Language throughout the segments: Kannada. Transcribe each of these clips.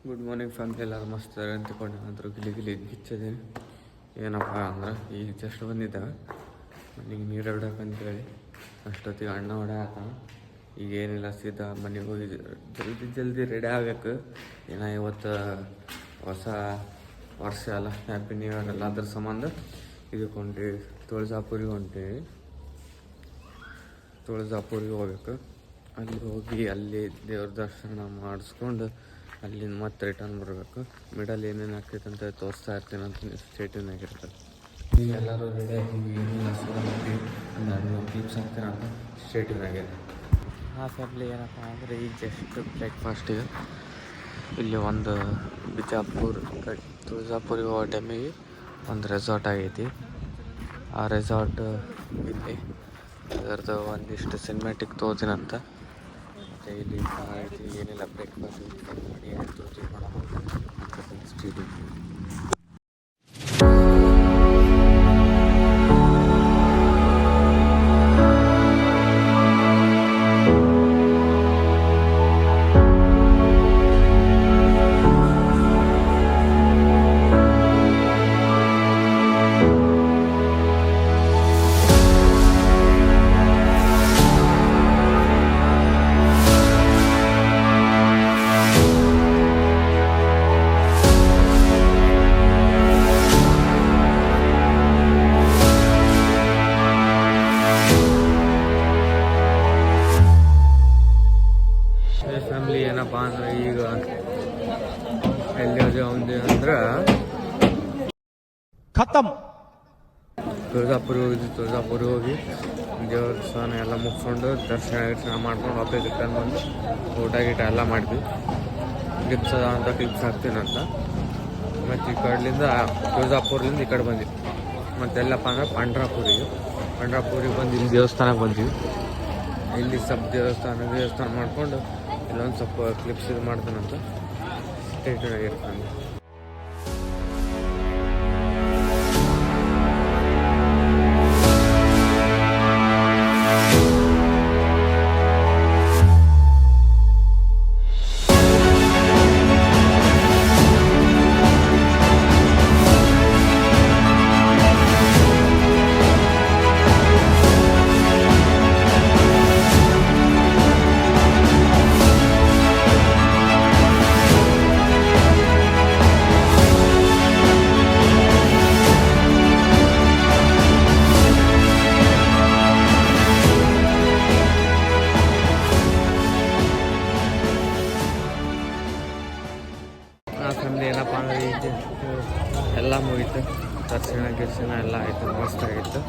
ಗುಡ್ ಮಾರ್ನಿಂಗ್ ಫ್ಯಾಮಿಲಿ, ಎಲ್ಲರೂ ಮಸ್ತ್ ಅಂದ್ಕೊಂಡು ಅಂದರು ಗಿಲಿ ಗಿಚ್ಚಿದ್ದೀನಿ. ಏನಪ್ಪ ಅಂದ್ರೆ ಈಗ ಜಸ್ಟ್ ಬಂದಿದ್ದೆ ಮನೆಗೆ ನೀರು ಹೊಡಕ್ಕಂತೇಳಿ. ಅಷ್ಟೊತ್ತಿಗೆ ಅಣ್ಣ ಹೊಡ್ಯಾಕ ಈಗ ಏನಿಲ್ಲ, ಸೀದಾ ಮನೆಗೆ ಹೋಗಿ ಜಲ್ದಿ ರೆಡಿ ಆಗಬೇಕು. ಏನೋ ಇವತ್ತು ಹೊಸ ವರ್ಷ ಅಲ್ಲ, ಹ್ಯಾಪಿ ನ್ಯೂ ಇಯರ್ ಅಲ್ಲ, ಅದ್ರ ಸಂಬಂಧ ಇದಕ್ಕೆ ಹೊಂಟೀವಿ. ತುಳಜಾಪುರಿಗೆ ಹೊಂಟೀವಿ. ತುಳಜಾಪುರಿಗೆ ಹೋಗ್ಬೇಕು. ಅಲ್ಲಿ ಹೋಗಿ ಅಲ್ಲಿ ದೇವ್ರ ದರ್ಶನ ಮಾಡಿಸ್ಕೊಂಡು ಅಲ್ಲಿಂದ ಮತ್ತೆ ರಿಟರ್ನ್ ಬರಬೇಕು. ಮಿಡಲ್ ಏನೇನು ಆಗ್ತೈತೆ ಅಂತ ತೋರಿಸ್ತಾ ಇರ್ತೀನಿ ಅಂತ ಸ್ಟೇಟಿನಾಗಿರ್ತದೆ. ಈಗ ಎಲ್ಲರೂ ರೆಡಿ ಆಗಿವಿ, ಏನಿಲ್ಲ ಒಂದು ಕ್ಲಿಪ್ಸ್ ಹಾಕ್ತೀನಿ ಅಂತ ಸ್ಟೇಟಿನಾಗಿದೆ. ಆ ಫ್ಯಾಮಿಲಿ ಏನಪ್ಪ ಅಂದರೆ ಈಗ ಜಸ್ಟ್ ಬ್ರೇಕ್ಫಾಸ್ಟಿಗೆ ಇಲ್ಲಿ ಒಂದು ತುಳಜಾಪುರಿಗೆ ಹೋಗೋ ಟೈಮಿಗೆ ಒಂದು ರೆಸಾರ್ಟ್ ಆಗೈತಿ. ಆ ರೆಸಾರ್ಟ್ ಇಲ್ಲಿ ಅದರದ್ದು ಒಂದಿಷ್ಟು ಸಿನಿಮ್ಯಾಟಿಕ್ ತೋರ್ತೀನಂತ. ಮತ್ತು ಇಲ್ಲಿ ಐತಿ ಏನಿಲ್ಲ, ಬ್ರೇಕ್ಫಾಸ್ಟ್ ಮಾಡಿ ತೋರ್ಸಿ ಮಾಡೋಣ ಸ್ಟ್ರೀಟ್. ಫ್ಯಾಮಿಲಿ ಏನಪ್ಪ ಅಂದ್ರೆ ಈಗ ಎಲ್ಲಿ ಒಂದು ಅಂದ್ರೆ ಖತಮ್ ತುಳಜಾಪುರಿಗೆ ಹೋಗಿ ದೇವಸ್ಥಾನ ಎಲ್ಲ ಮುಗಿಸ್ಕೊಂಡು ದರ್ಶನ ಮಾಡ್ಕೊಂಡು ವಾಪಸ್ ರಿಟರ್ನ್ ಬಂದು ಊಟ ಗೀಟ ಎಲ್ಲ ಮಾಡಿದ್ವಿ. ಕ್ಲಿಪ್ಸ್ ಅದ ಅಂತ ಕ್ಲಿಪ್ಸ್ ಹಾಕ್ತೀನಂತ. ಮತ್ತು ಈ ಕಡೆಯಿಂದ ತುಳಜಾಪುರ್ಲಿಂದ ಈ ಕಡೆ ಬಂದ್ವಿ. ಮತ್ತೆಲ್ಲಪ್ಪ ಅಂದ್ರೆ ಪಂಡ್ರಾಪುರಿಗೆ ಬಂದು ಇಲ್ಲಿ ದೇವಸ್ಥಾನಕ್ಕೆ ಬಂದ್ವಿ. ಇಲ್ಲಿ ಸ್ವಲ್ಪ ದೇವಸ್ಥಾನ ಮಾಡ್ಕೊಂಡು ಇಲ್ಲೊಂದು ಸ್ವಲ್ಪ ಕ್ಲಿಪ್ಸ್ ಇದು ಮಾಡ್ತಾನಂತ ಸ್ಟೇಟಿನಾಗಿರ್ತಾನೆ. ಫ್ಯಾಮಿಲಿ ಏನಪ್ಪ ಅಂದರೆ ಈಗ ಎಲ್ಲ ಮುಗೀತು, ದರ್ಶನ ಎಲ್ಲ ಆಯಿತು, ಮಸ್ತ್ ಆಗಿತ್ತು.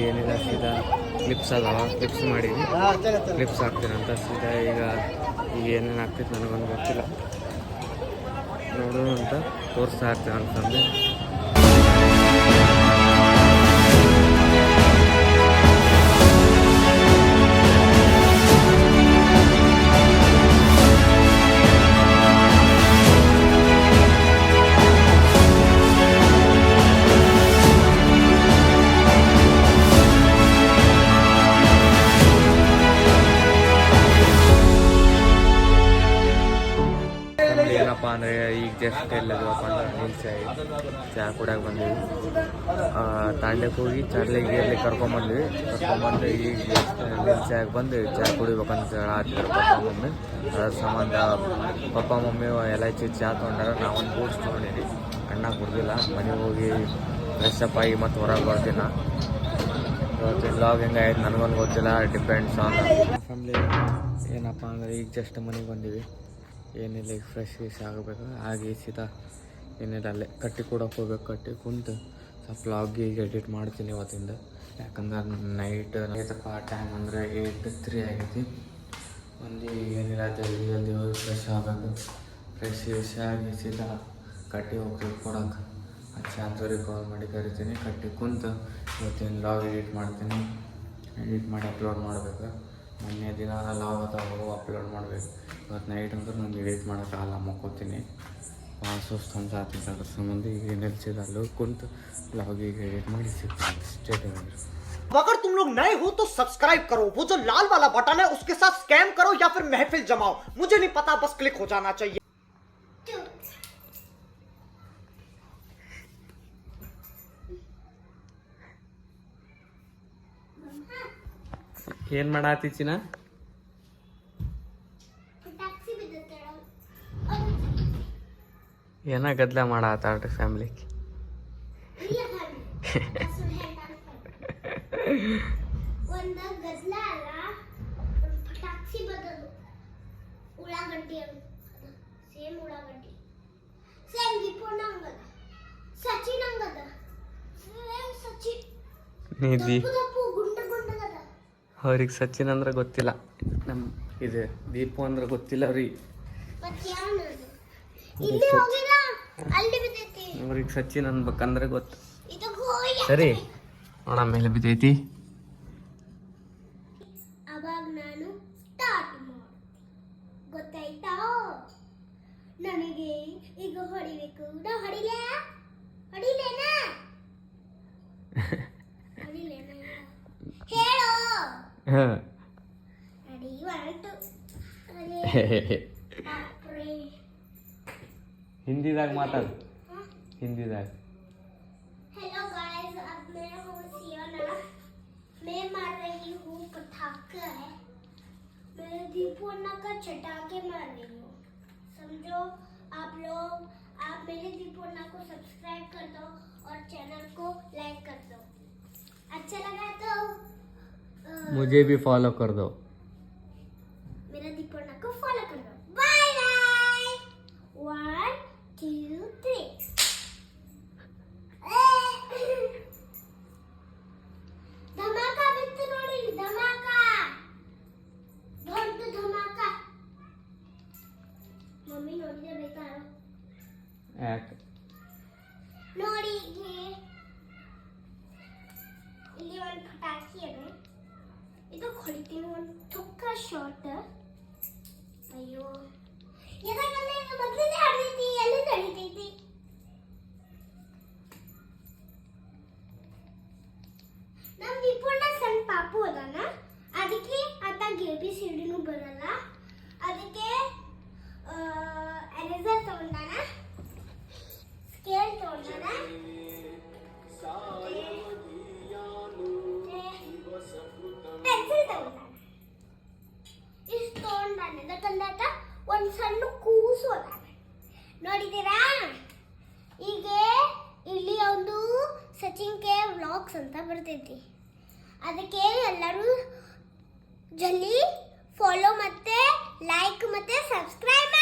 ಏನಿಲ್ಲ ಸೀದಾ ಕ್ಲಿಪ್ಸ್ ಅದಾವ, ಕ್ಲಿಪ್ಸ್ ಮಾಡೀನಿ, ಕ್ಲಿಪ್ಸ್ ಹಾಕ್ತೀನಂತ ಸೀದಾ. ಈಗ ಏನೇನು ಆಗ್ತೈತೆ ನನಗೊಂದು ಗೊತ್ತಿಲ್ಲ, ನೋಡೋಣ ಅಂತ ತೋರಿಸ್ತಾ ಇರ್ತೀನಿ ಅಂತಂದು. ಏನಪ್ಪ ಅಂದರೆ ಈಗ ಜಸ್ಟ್ ಎಲ್ಲದಪ್ಪ ಅಂದ್ರೆ ನಿಲ್ಸಿ ಚಹಾ ಕುಡಿಯೋಕೆ ಬಂದೀವಿ. ತಾಂಡಕ್ಕೆ ಹೋಗಿ ಚಾರ್ಲಿಗೆ ಕರ್ಕೊಂಬಂದ್ವಿ. ಈಗ ಜಸ್ಟ್ ನಿಲ್ಸಾಗಿ ಬಂದು ಚಹಾ ಕುಡಿಬೇಕಂತ ಹೇಳ್ತಿದ್ರು ಅದ್ರ ಸಂಬಂಧ ಪಪ್ಪ ಮಮ್ಮಿ ಎಲೈಚಿ ಚಹಾ ತೊಗೊಂಡಾರ. ನಾವೊಂದು ಬೂಸ್ಟ್ ತೊಗೊಂಡಿನಿ, ಅಣ್ಣ ಕುಡ್ದಿಲ್ಲ. ಮನೆಗೆ ಹೋಗಿ ಫ್ರೆಶ್ ಅಪ್ ಆಗಿ ಮತ್ತು ಹೊರಗೆ ಬರ್ತೀನ. ಇವತ್ತಿನ ಲಾಗ್ ಹೆಂಗಾಯ್ತು ನನಗೊಂದು ಗೊತ್ತಿಲ್ಲ, ಡಿಪೆಂಡ್ಸ್ ಆನ್ ಫ್ಯಾಮಿಲಿ. ಏನಪ್ಪ ಅಂದರೆ ಈಗ ಜಸ್ಟ್ ಮನೆಗೆ ಬಂದೀವಿ. ಏನಿಲ್ಲ, ಈಗ ಫ್ರೆಶ್ ಆಗಬೇಕು. ಹಾಗೆ ಸೀದಾ ಏನಿಲ್ಲ ಅಲ್ಲೇ ಕಟ್ಟಿ ಕೊಡೋಕೆ ಹೋಗ್ಬೇಕು. ಕಟ್ಟಿ ಕುಂತು ಸ್ವಲ್ಪ ಲಾಗಿಗೆ ಎಡಿಟ್ ಮಾಡ್ತೀನಿ ಇವತ್ತಿಂದ. ಯಾಕಂದ್ರೆ ನೈಟ್ ಟೈಮ್ ಅಂದರೆ 8:03 ಆಗೈತಿ. ಒಂದು ಏನಿಲ್ಲ ಜಲ್ದಿ ಹೋಗಿ ಫ್ರೆಶ್ ಆಗಬೇಕು. ಫ್ರೆಶ್ ಆಗಿ ಸೀದಾ ಕಟ್ಟಿ ಹೋಗಿ ಕೊಡೋಕೆ ಚಾತುರಿ ಕಾಲ್ ಮಾಡಿ ಕರಿತೀನಿ. ಕಟ್ಟಿ ಕುಂತು ಇವತ್ತಿನ ಲಾಗ್ ಎಡಿಟ್ ಮಾಡ್ತೀನಿ. ಎಡಿಟ್ ಮಾಡಿ ಅಪ್ಲೋಡ್ ಮಾಡಬೇಕು. ಮೊನ್ನೆ ದಿನ ಲಾಗ್ ಅಥವಾ ಅಪ್ಲೋಡ್ ಮಾಡಬೇಕು. ಇವತ್ತು ನೈಟ್ ಅಂದ್ರೆ ನಾನು ಎಡಿಟ್ ಮಾಡೋಕ್ಕಾಗಲ್ಲ, ಮಕ್ಕೋತೀನಿ. ಭಾಳ ಸುಸ್ತು ಅನ್ಸಾತೀನಿ. ಅದ್ರ ಸಂಬಂಧ ಈಗ ನಿಲ್ಸಿದ ಅಲ್ಲಿ ಕುಂತು ಲಾಗಿಗೆ ಎಡಿಟ್ ಮಾಡಿ ಸಿಗ್ತೀನಿ ಸ್ಟೇಟಿಂಗ್. अगर तुम लोग नए हो तो सब्सक्राइब करो, वो जो लाल वाला बटन है उसके साथ स्कैम करो या फिर महफिल जमाओ, मुझे नहीं पता, बस क्लिक हो जाना चाहिए. ಏನ್ ಮಾಡಾತಿ ಚಿನ್ನ? ಏನ ಗದ್ಲ ಮಾಡಾತಾಳ್ರಿ ಫ್ಯಾಮಿಲಿ. ಒಂದ ಗದ್ಲ ಅಲ್ಲ, ಪಟಾಕ್ಷಿ ಬದಲು ಉಳ್ಳಾಗಡ್ಡಿ ಸೇಮ್ ಉಳ್ಳಾಗಡ್ಡಿ ಸೇಮ್ ದೀಪಣ್ಣ ಹಂಗದ, ಸಚಿನ್ ಹಂಗದ, ಸೇಮ್ ಸಚಿನ್ ದಪ್ಪು ಗುಂಡ ಗುಂಡಗದ. ಅವ್ರಿಗೆ ಸಚಿನ್ ಅಂದ್ರೆ ಗೊತ್ತಿಲ್ಲ, ನಮ್ ಇದು ದೀಪು ಅಂದ್ರೆ ಗೊತ್ತಿಲ್ಲ ಅವ್ರಿಗೆ. ಮತ್ತೆ ಯಾವನದು ಇಲ್ಲಿ ಹೋಗಿಲ್ಲ, ಅಲ್ಲಿ ಬಿದ್ದೈತಿ. ಅವ್ರಿಗೆ ಸಚಿನ್ ಅನ್ಬೇಕಂದ್ರೆ ಗೊತ್ತು. ಇದು ಹೋಗಿ ಸರಿ ನೋಡ ಮೇಲೆ ಬಿದ್ದೈತಿ. ಅವಾಗ ನಾನು ಸ್ಟಾರ್ಟ್ ಮಾಡಿ, ಗೊತ್ತಾಯ್ತಾ? ನನಗೆ ಈಗ ಹೊಡಿಬೇಕು. ನಾ ಹೊಡಿಲೇ ಹೊಡಿಲೇನಾ ಹೊಡಿಲೇನಾ ಹೇಳು. ರೆಡಿ 1 2 ಹಿಂದಿದಾಗ ಮಾತಾಡು, ಹಿಂದಿದಾಗ. हेलो गाइस, अब मैं हूँ सियोना। मैं मार रही हूँ पटाखे है। मैं दीपोना का चटाके मार रही हूँ, समझो आप लोग। आप मेरे दीपोना को सब्सक्राइब कर दो और चैनल को लाइक कर दो। अच्छा लगा तो मुझे भी फॉलो कर दो. मेरा दीपोना को फॉलो कर दो. Bye bye. 1 2 3. धमाका बिತ್ತು ನೋಡಿ, धमाका ದೊಡ್ಡ धमाका. ಮಮ್ಮಿ ನೋಡಿದ್ರೆ ಬೇಕಾರೋ ಯಾಕೆ? ನೋಡಿ ಇಲ್ಲಿ ಒಂದು ಪಟಾಕಿ ಇದೆ, ಇದು ಹೊಡಿತೀನಿ. ಒಂದು ತುಕ್ಕ ಶಾಟ್. ಅಯ್ಯೋ ಎದಕ್ಕಲ್ಲ, ಇದು ಮೊದಲೇ ಹರಿದೈತಿ, ಎಲ್ಲಿಂದ ಹರಿದೈತಿ? ನಮ್ ದೀಪಣ್ಣ ಸಣ್ಣ ಪಾಪು ಅದಾನ, ಅದಕ್ಕೆ ಆತ ABCDನೂ ಬರಲ್ಲ. ಅದಕ್ಕೆ ಎರೇಸರ್ ತಗೊಂಡಾನ, ಸ್ಕೇಲ್ ತಗೊಂಡಾನ, ಪೆನ್ಸಿಲ್ ತಗೊಂಡಾನ. ಇಷ್ಟು ತಗೊಂಡಾನ. ಅದಕ್ಕಂದಾತ ಒಂದು ಸಣ್ಣ ಕೂಸು ಅದಾನ, ನೋಡಿದ್ದೀರಾ? ಈಗ ಇಲ್ಲಿ ಒಂದು ಸಚಿನ್ ಕೆ ವ್ಲಾಗ್ಸ್ ಅಂತ ಬರ್ತೈತಿ, ಅದಕ್ಕೆ ಎಲ್ಲರೂ ಜಲ್ದಿ ಫಾಲೋ ಮತ್ತೆ ಲೈಕ್ ಮತ್ತೆ ಸಬ್ಸ್ಕ್ರೈಬ್